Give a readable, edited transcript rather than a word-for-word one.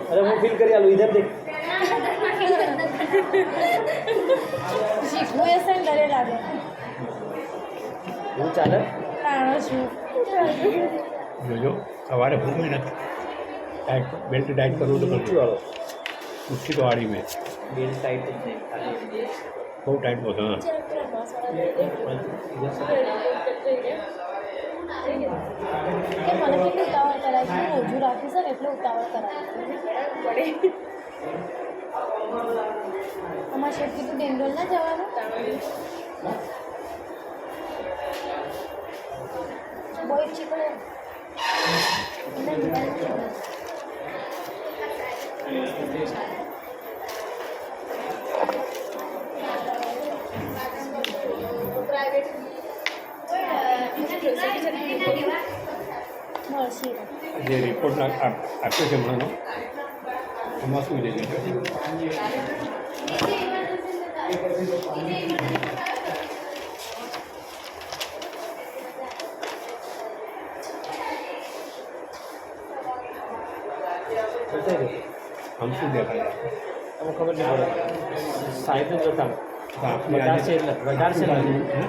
अरे वो फील करिए आलू इधर देख શીખવું એ ડરે લાગે હું ચાલે તાણો છું જોજો સવારે ભૂખ મહેનત ટાઈટ બેલ્ટ ટાઈટ કરવું તો ઊંચી કરવું વાળો મુશ્કેલ વાળી મેં બેલ્ટ ટાઈટ જ નહીં ખાલી બહુ ટાઈટ બહુ હા કે મને કેટલી ઉતાવળ કરાય છે હું ઓછું રાખીશ ને એટલે ઉતાવળ કરાય પડે અમારા શેઠ કીધું ડેન્ડોલ ના જવાનું બહુ ઈચ્છી પડે મળશે જે રિપોર્ટ આપ્યો છે હમણાંનો એમાં શું છે આમ શું દેખાય અમને ખબર નહીં પડે સાહેબ જ જોતા વધારશે એટલે વધારશે ને